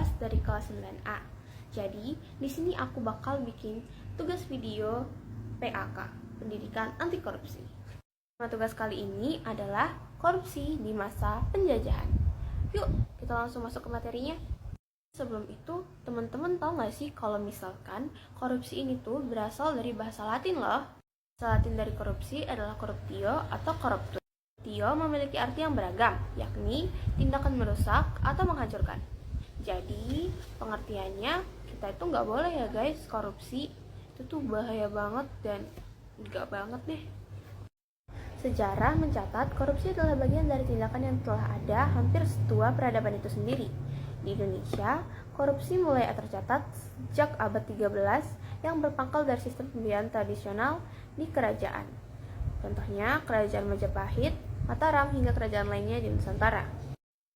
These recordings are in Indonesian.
tugas dari kelas 9A. Jadi, di sini aku bakal bikin tugas video PAK, Pendidikan Anti Korupsi. Nama tugas kali ini adalah korupsi di masa penjajahan. Yuk, kita langsung masuk ke materinya. Sebelum itu, teman-teman tahu nggak sih kalau misalkan korupsi ini tuh berasal dari bahasa Latin loh. Bahasa Latin dari korupsi adalah corruptio atau corruptus. Corruptio memiliki arti yang beragam, yakni tindakan merusak atau menghancurkan. Jadi, pengertiannya kita itu nggak boleh ya guys, korupsi itu tuh bahaya banget dan nggak banget deh. Sejarah mencatat korupsi adalah bagian dari tindakan yang telah ada hampir setua peradaban itu sendiri. Di Indonesia, korupsi mulai tercatat sejak abad 13 yang berpangkal dari sistem pembiayaan tradisional di kerajaan. Contohnya, Kerajaan Majapahit, Mataram, hingga kerajaan lainnya di Nusantara.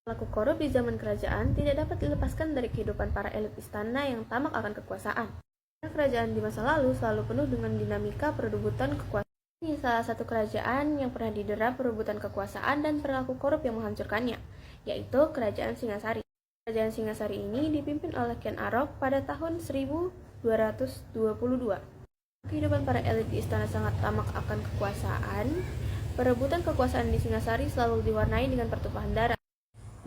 Pelaku korup di zaman kerajaan tidak dapat dilepaskan dari kehidupan para elit istana yang tamak akan kekuasaan. Karena kerajaan di masa lalu selalu penuh dengan dinamika perebutan kekuasaan. Ini salah satu kerajaan yang pernah didera perebutan kekuasaan dan perilaku korup yang menghancurkannya, yaitu Kerajaan Singasari. Kerajaan Singasari ini dipimpin oleh Ken Arok pada tahun 1222. Kehidupan para elit di istana sangat tamak akan kekuasaan. Perebutan kekuasaan di Singasari selalu diwarnai dengan pertumpahan darah.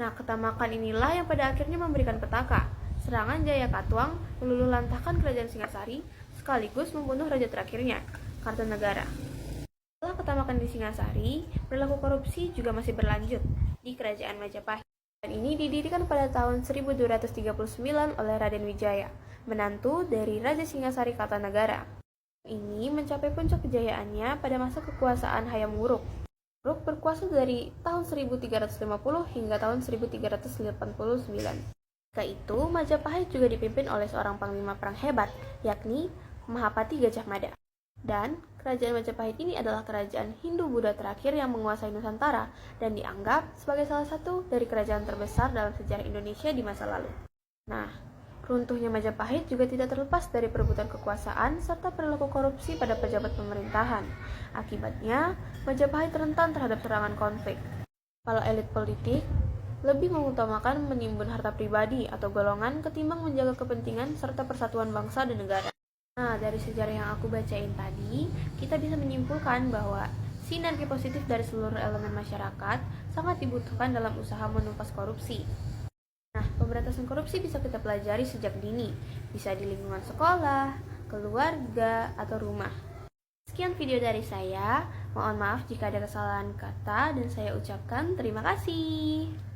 Nah, ketamakan inilah yang pada akhirnya memberikan petaka. Serangan Jayakatwang meluluhlantahkan kerajaan Singasari sekaligus membunuh raja terakhirnya, Kartanegara. Setelah ketamakan di Singasari, perilaku korupsi juga masih berlanjut di Kerajaan Majapahit. Dan ini didirikan pada tahun 1239 oleh Raden Wijaya, menantu dari Raja Singasari Kartanegara. Ini mencapai puncak kejayaannya pada masa kekuasaan Hayam Wuruk. Wuruk berkuasa dari tahun 1350 hingga tahun 1389. Ketika itu, Majapahit juga dipimpin oleh seorang panglima perang hebat, yakni Mahapati Gajah Mada. Dan kerajaan Majapahit ini adalah kerajaan Hindu-Buddha terakhir yang menguasai Nusantara dan dianggap sebagai salah satu dari kerajaan terbesar dalam sejarah Indonesia di masa lalu. Nah, runtuhnya Majapahit juga tidak terlepas dari perebutan kekuasaan serta perilaku korupsi pada pejabat pemerintahan. Akibatnya, Majapahit rentan terhadap serangan konflik. Kepala elit politik lebih mengutamakan menimbun harta pribadi atau golongan ketimbang menjaga kepentingan serta persatuan bangsa dan negara. Nah, dari sejarah yang aku bacain tadi, kita bisa menyimpulkan bahwa sinergi positif dari seluruh elemen masyarakat sangat dibutuhkan dalam usaha menumpas korupsi. Nah, pemberantasan korupsi bisa kita pelajari sejak dini, bisa di lingkungan sekolah, keluarga, atau rumah. Sekian video dari saya, mohon maaf jika ada kesalahan kata dan saya ucapkan terima kasih.